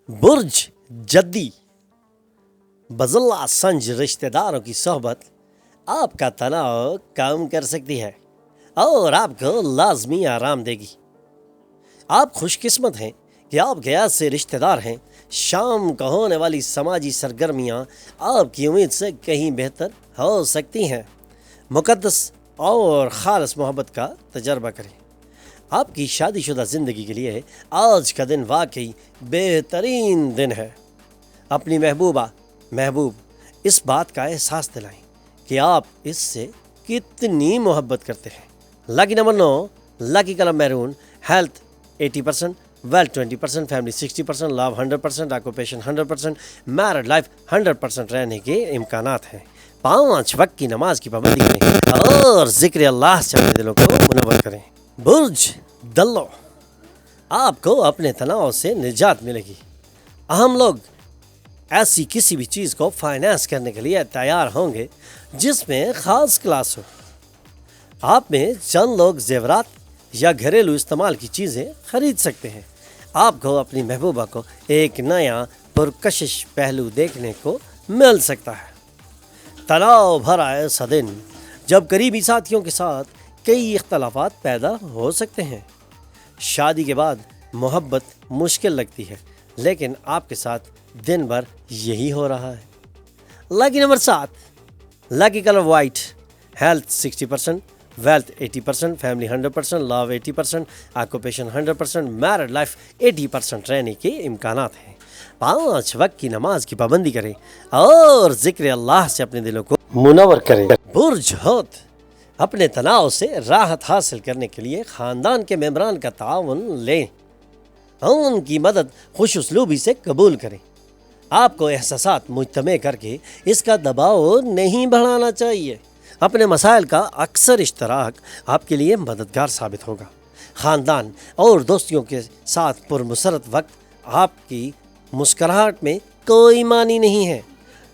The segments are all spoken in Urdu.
برج جدی بزلہ سنج رشتہ داروں کی صحبت آپ کا تناؤ کم کر سکتی ہے اور آپ کو لازمی آرام دے گی۔ آپ خوش قسمت ہیں کہ آپ کے ایسے رشتہ دار ہیں۔ شام کو ہونے والی سماجی سرگرمیاں آپ کی امید سے کہیں بہتر ہو سکتی ہیں۔ مقدس اور خالص محبت کا تجربہ کریں۔ آپ کی شادی شدہ زندگی کے لیے آج کا دن واقعی بہترین دن ہے۔ اپنی محبوب اس بات کا احساس دلائیں کہ آپ اس سے کتنی محبت کرتے ہیں۔ Lucky number 9، lucky colour maroon, health 80%، wealth 20%، family 60%، love 100%، occupation 100%، married life 100% رہنے کے امکانات ہیں۔ 5 وقت کی نماز کی پابندی کریں اور ذکر اللہ سے اپنے دلوں کو منور کریں۔ برج دلو، آپ کو اپنے تناؤ سے نجات ملے گی۔ ہم لوگ ایسی کسی بھی چیز کو فائنانس کرنے کے لیے تیار ہوں گے جس میں خاص کلاس ہو۔ آپ میں چند لوگ زیورات یا گھریلو استعمال کی چیزیں خرید سکتے ہیں۔ آپ کو اپنی محبوبہ کو ایک نیا پرکشش پہلو دیکھنے کو مل سکتا ہے۔ تناؤ بھرا ایسا دن جب قریبی ساتھیوں کے ساتھ کئی اختلافات پیدا ہو سکتے ہیں۔ شادی کے بعد محبت مشکل لگتی ہے، لیکن آپ کے ساتھ دن بھر یہی ہو رہا ہے۔ Lucky number 7، lucky colour white, health 60%، wealth 80%، family 100%، love 80%، occupation 100%، married life 80% رہنے کے امکانات ہیں۔ 5 وقت کی نماز کی پابندی کریں اور ذکر اللہ سے اپنے دلوں کو منور کریں۔ برج ہوت، اپنے تناؤ سے راحت حاصل کرنے کے لیے خاندان کے ممبران کا تعاون لیں۔ ان کی مدد خوش اسلوبی سے قبول کریں۔ آپ کو احساسات مجتمع کر کے اس کا دباؤ نہیں بڑھانا چاہیے۔ اپنے مسائل کا اکثر اشتراک آپ کے لیے مددگار ثابت ہوگا۔ خاندان اور دوستیوں کے ساتھ پرمسرت وقت، آپ کی مسکراہٹ میں کوئی معنی نہیں ہے،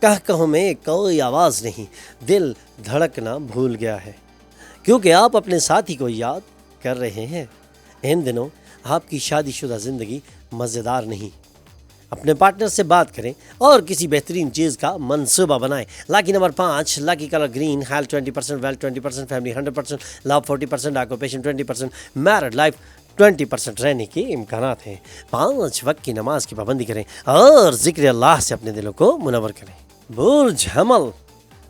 کہکہوں میں کوئی آواز نہیں۔ دل دھڑکنا بھول گیا ہے کیونکہ آپ اپنے ساتھی کو یاد کر رہے ہیں۔ ان دنوں آپ کی شادی شدہ زندگی مزیدار نہیں۔ اپنے پارٹنر سے بات کریں اور کسی بہترین چیز کا منصوبہ بنائیں۔ Lucky number 5، lucky colour green, health 20%، wealth 20%، family 100%، love 40%، occupation 20%، married life 20% رہنے کے امکانات ہیں۔ 5 وقت کی نماز کی پابندی کریں اور ذکر اللہ سے اپنے دلوں کو منور کریں۔ برج حمل،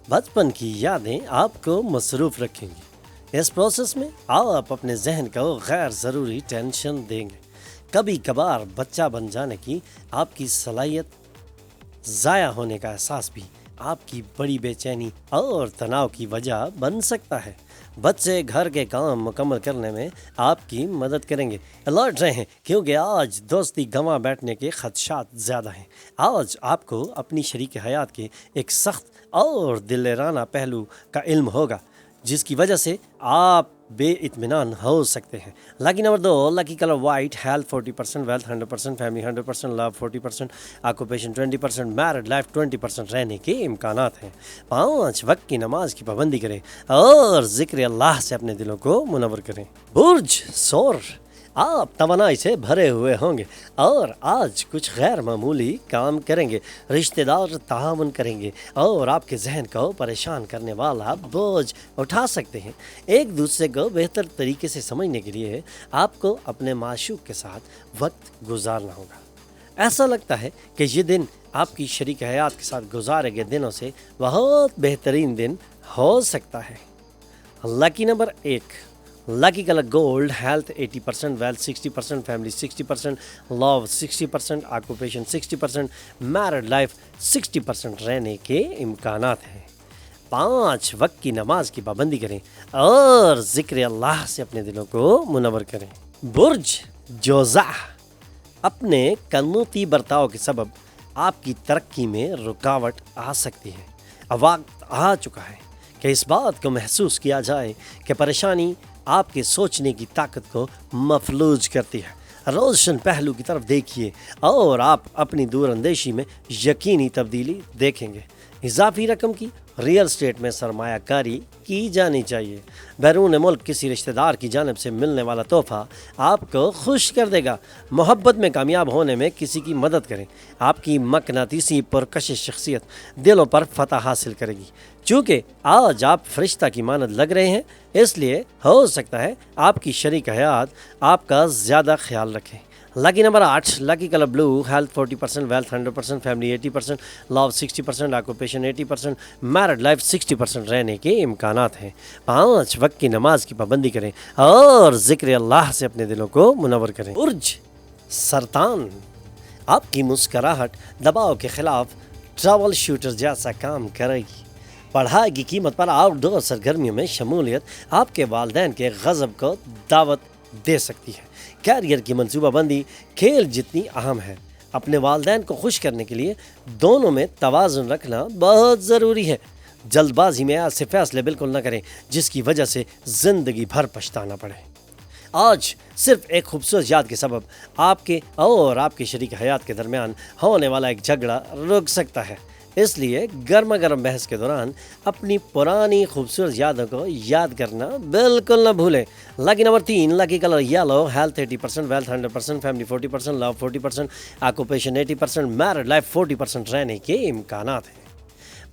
بچپن کی یادیں آپ کو مصروف رکھیں گی۔ اس پروسیس میں آپ اپنے ذہن کو غیر ضروری ٹینشن دیں گے۔ کبھی کبھار بچہ بن جانے کی آپ کی صلاحیت ضائع ہونے کا احساس بھی آپ کی بڑی بے چینی اور تناؤ کی وجہ بن سکتا ہے۔ بچے گھر کے کام مکمل کرنے میں آپ کی مدد کریں گے۔ الرٹ رہیں کیونکہ آج دوستی گنوا بیٹھنے کے خدشات زیادہ ہیں۔ آج آپ کو اپنی شریک حیات کے ایک سخت اور دلیرانہ پہلو کا علم ہوگا جس کی وجہ سے آپ بے اطمینان ہو سکتے ہیں۔ Lucky number 2، lucky colour white, health 40%، wealth 100%، family 100%، love 40%، occupation 20%، married life 20% رہنے کے امکانات ہیں۔ 5 وقت کی نماز کی پابندی کریں اور ذکر اللہ سے اپنے دلوں کو منور کریں۔ برج ثور، آپ توانائی سے بھرے ہوئے ہوں گے اور آج کچھ غیر معمولی کام کریں گے۔ رشتہ دار تعاون کریں گے اور آپ کے ذہن کو پریشان کرنے والا بوجھ اٹھا سکتے ہیں۔ ایک دوسرے کو بہتر طریقے سے سمجھنے کے لیے آپ کو اپنے معشوق کے ساتھ وقت گزارنا ہوگا۔ ایسا لگتا ہے کہ یہ دن آپ کی شریک حیات کے ساتھ گزارے گئے دنوں سے بہت بہترین دن ہو سکتا ہے۔ Lucky number 1، lucky colour gold, health 80%، wealth 60%، family 60%، love 60%، occupation 60%، married life 60% رہنے کے امکانات ہیں۔ 5 وقت کی نماز کی پابندی کریں اور ذکر اللہ سے اپنے دلوں کو منور کریں۔ برج جوزہ، اپنے قنوتی برتاؤ کے سبب آپ کی ترقی میں رکاوٹ آ سکتی ہے۔ اب وقت آ چکا ہے کہ اس بات کو محسوس کیا جائے کہ پریشانی آپ کے سوچنے کی طاقت کو مفلوج کرتی ہے۔ روشن پہلو کی طرف دیکھیے اور آپ اپنی دور اندیشی میں یقینی تبدیلی دیکھیں گے۔ اضافی رقم کی ریئل اسٹیٹ میں سرمایہ کاری کی جانی چاہیے۔ بیرون ملک کسی رشتہ دار کی جانب سے ملنے والا تحفہ آپ کو خوش کر دے گا۔ محبت میں کامیاب ہونے میں کسی کی مدد کریں۔ آپ کی مقناطیسی پرکشش شخصیت دلوں پر فتح حاصل کرے گی۔ چونکہ آج آپ فرشتہ کی مانند لگ رہے ہیں، اس لیے ہو سکتا ہے آپ کی شریک حیات آپ کا زیادہ خیال رکھیں۔ لکی نمبر 8، لکی colour blue, health 40%، wealth 100%، family 80%، لو 60%، آکوپیشن 80%، میرڈ لائف 60% رہنے کے امکانات ہیں۔ 5 وقت کی نماز کی پابندی کریں اور ذکر اللہ سے اپنے دلوں کو منور کریں۔ برج سرطان، آپ کی مسکراہٹ دباؤ کے خلاف ٹراول شوٹر جیسا کام کرے گی۔ پڑھائی کی قیمت پر آؤٹ ڈور سرگرمیوں میں شمولیت آپ کے والدین کے غضب کو دعوت دے سکتی ہے۔ کیریئر کی منصوبہ بندی کھیل جتنی اہم ہے۔ اپنے والدین کو خوش کرنے کے لیے دونوں میں توازن رکھنا بہت ضروری ہے۔ جلد بازی میں ایسے فیصلے بالکل نہ کریں جس کی وجہ سے زندگی بھر پچھتانا پڑے۔ آج صرف ایک خوبصورت یاد کے سبب آپ کے اور آپ کے شریک حیات کے درمیان ہونے والا ایک جھگڑا رک سکتا ہے۔ اس لیے گرما گرم بحث کے دوران اپنی پرانی خوبصورت یادوں کو یاد کرنا بالکل نہ بھولیں۔ Lucky number 3، lucky colour yellow, health 80%، wealth 100%، family 40%، love 40%، occupation 80%، married life 40% رہنے کے امکانات ہیں۔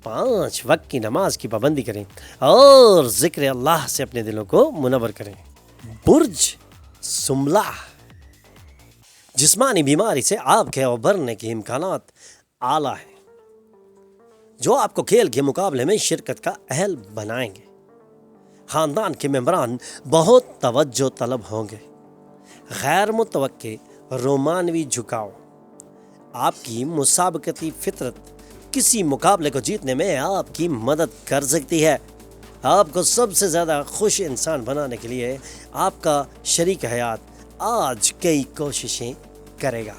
5 وقت کی نماز کی پابندی کریں اور ذکر اللہ سے اپنے دلوں کو منور کریں۔ برج سنبلہ، جسمانی بیماری سے آپ کے ابھرنے کے امکانات اعلیٰ ہیں، جو آپ کو کھیل کے مقابلے میں شرکت کا اہل بنائیں گے۔ خاندان کے ممبران بہت توجہ طلب ہوں گے۔ غیر متوقع رومانوی جھکاؤ آپ کی مسابقتی فطرت کسی مقابلے کو جیتنے میں آپ کی مدد کر سکتی ہے۔ آپ کو سب سے زیادہ خوش انسان بنانے کے لیے آپ کا شریک حیات آج کئی کوششیں کرے گا۔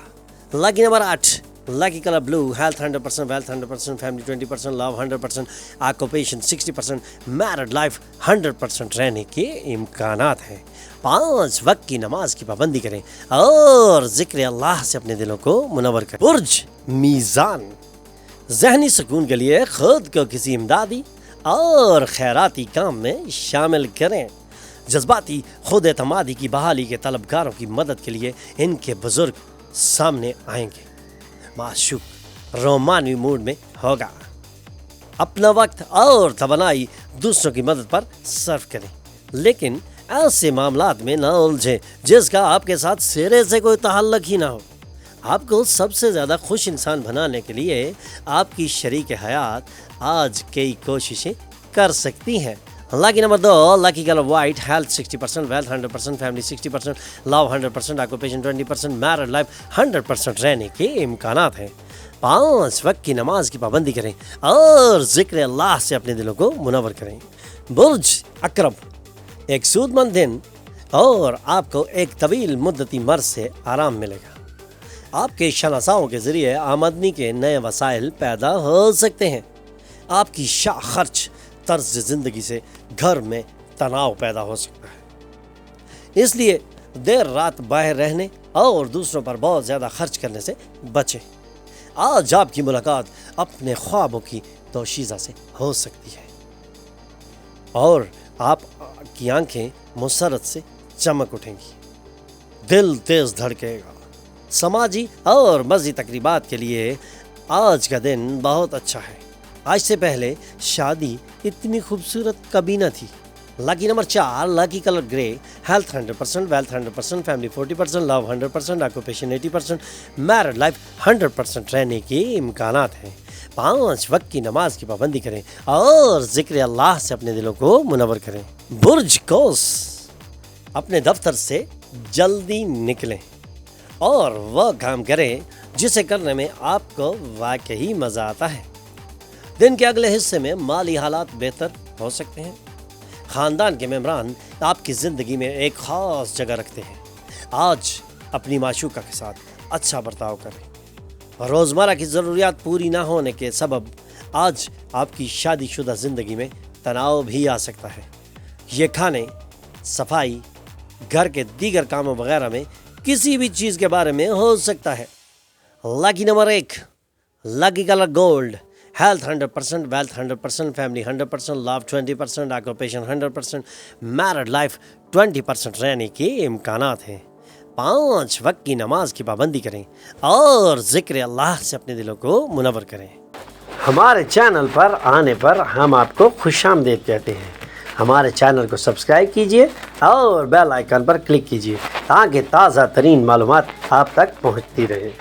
لکی نمبر 8، لکی colour blue, health 100%، wealth 100%، family 20%، لو 100%، آکوپیشن 60%، میرڈ لائف 100% رہنے کے امکانات ہیں۔ 5 وقت کی نماز کی پابندی کریں اور ذکر اللہ سے اپنے دلوں کو منور کریں۔ برج میزان، ذہنی سکون کے لیے خود کو کسی امدادی اور خیراتی کام میں شامل کریں۔ جذباتی خود اعتمادی کی بحالی کے طلبگاروں کی مدد کے لیے ان کے بزرگ سامنے آئیں گے۔ معشوق رومانوی موڈ میں ہوگا۔ اپنا وقت اور توانائی دوسروں کی مدد پر صرف کریں، لیکن ایسے معاملات میں نہ الجھیں جس کا آپ کے ساتھ سرے سے کوئی تعلق ہی نہ ہو۔ آپ کو سب سے زیادہ خوش انسان بنانے کے لیے آپ کی شریک حیات آج کئی کوششیں کر سکتی ہیں۔ Lucky number 2، lucky colour white, health 60%، wealth 100%، family 60%، love 100%، occupation 20%، married life 100% رہنے کے امکانات ہیں۔ 5 وقت کی نماز کی پابندی کریں اور ذکر اللہ سے اپنے دلوں کو منور کریں۔ برج عقرب، ایک سود مند دن اور آپ کو ایک طویل مدتی مرض سے آرام ملے گا۔ آپ کے شناساؤں کے ذریعے آمدنی کے نئے وسائل پیدا ہو سکتے ہیں۔ آپ کی شاہ خرچ طرز زندگی سے گھر میں تناؤ پیدا ہو سکتا ہے، اس لیے دیر رات باہر رہنے اور دوسروں پر بہت زیادہ خرچ کرنے سے بچیں۔ آج آپ کی ملاقات اپنے خوابوں کی دوشیزہ سے ہو سکتی ہے اور آپ کی آنکھیں مسرت سے چمک اٹھیں گی، دل تیز دھڑکے گا۔ سماجی اور مذہبی تقریبات کے لیے آج کا دن بہت اچھا ہے۔ آج سے پہلے شادی اتنی خوبصورت کبھی نہ تھی۔ لکی نمبر 4، لکی کلر گرے، ہیلتھ 100%، ویلتھ 100%، فیملی 40%، لو 100%، آکوپیشن 80%، میرڈ لائف 100% رہنے کے امکانات ہیں۔ 5 وقت کی نماز کی پابندی کریں اور ذکر اللہ سے اپنے دلوں کو منور کریں۔ برج قوس، اپنے دفتر سے جلدی نکلیں اور وہ کام کریں جسے کرنے میں آپ کو واقعی مزہ آتا ہے۔ دن کے اگلے حصے میں مالی حالات بہتر ہو سکتے ہیں۔ خاندان کے ممبران آپ کی زندگی میں ایک خاص جگہ رکھتے ہیں۔ آج اپنی معشوقہ کے ساتھ اچھا برتاؤ کریں۔ روزمرہ کی ضروریات پوری نہ ہونے کے سبب آج آپ کی شادی شدہ زندگی میں تناؤ بھی آ سکتا ہے۔ یہ کھانے، صفائی، گھر کے دیگر کاموں وغیرہ میں کسی بھی چیز کے بارے میں ہو سکتا ہے۔ Lucky number 1، lucky colour gold, health 100%, wealth 100%, family 100%, love 20%, occupation 100%, married life 20% رہنے کے امکانات ہیں. 5 وقت کی نماز کی پابندی کریں اور ذکر اللہ سے اپنے دلوں کو منور کریں. ہمارے چینل پر آنے پر ہم آپ کو خوش آمدید کہتے ہیں. ہمارے چینل کو سبسکرائب کیجئے اور بیل آئیکن پر کلک کیجئے تاکہ تازہ ترین معلومات آپ تک پہنچتی رہیں.